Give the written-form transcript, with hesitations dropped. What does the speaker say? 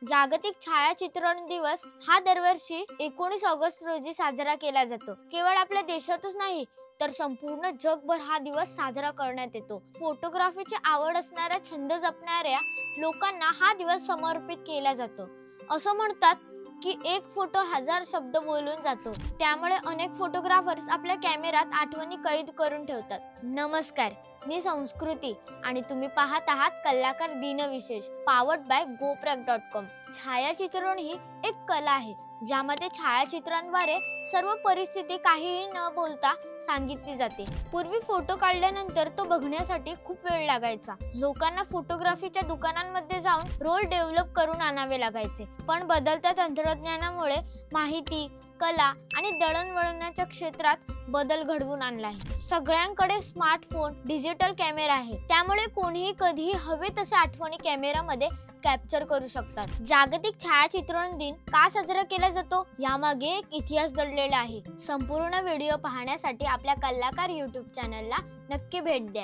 जागतिक छायाचित्रण दिवस हा दरवर्षी 19 ऑगस्ट रोजी साजरा केला जातो। केवळ आपल्या देशातच नाही तर संपूर्ण जगभर हा दिवस साजरा करण्यात येतो। फोटोग्राफीची आवड असणाऱ्या, छंद जपणाऱ्या लोकांना हा दिवस समर्पित केला जातो। असं म्हणतात की एक फोटो हजार शब्द बोलून जातो। त्यामुळे अनेक फोटोग्राफर्स आपल्या कॅमेऱ्यात आठवणी कैद करून ठेवतात। नमस्कार, मी संस्कृती आणि तुम्ही पाहत आहात कलाकार दिनविशेष पावर्ड बाय gopreg.com। छायाचित्रण ही एक कला आहे ज्यामध्ये छायाचित्रांद्वारे सर्व परिस्थिती काहीही न बोलता सांगितली जाते। पूर्वी फोटो काढल्यानंतर तो बघण्यासाठी खूप वेळ लागायचा। लोकांना फोटोग्राफीच्या दुकानांमध्ये जाऊन रोल डेव्हलप करून आणावे लागायचे। पण बदलत्या तंत्रज्ञानामुळे माहिती, कला आणि दळणवळणाच्या क्षेत्रात बदल घडवून आणला आहे। सगळ्यांकडे स्मार्टफोन, डिजिटल कॅमेरा आहे, त्यामुळे कोणीही कधीही हवे तसे आठवणी कॅमेरामध्ये कॅप्चर करू शकतात। जागतिक छायाचित्रण दिन का साजरा केला जातो यामागे एक इतिहास दडलेला आहे। संपूर्ण व्हिडिओ पाहण्यासाठी आपल्या कलाकार YouTube चॅनलला नक्की भेट द्या।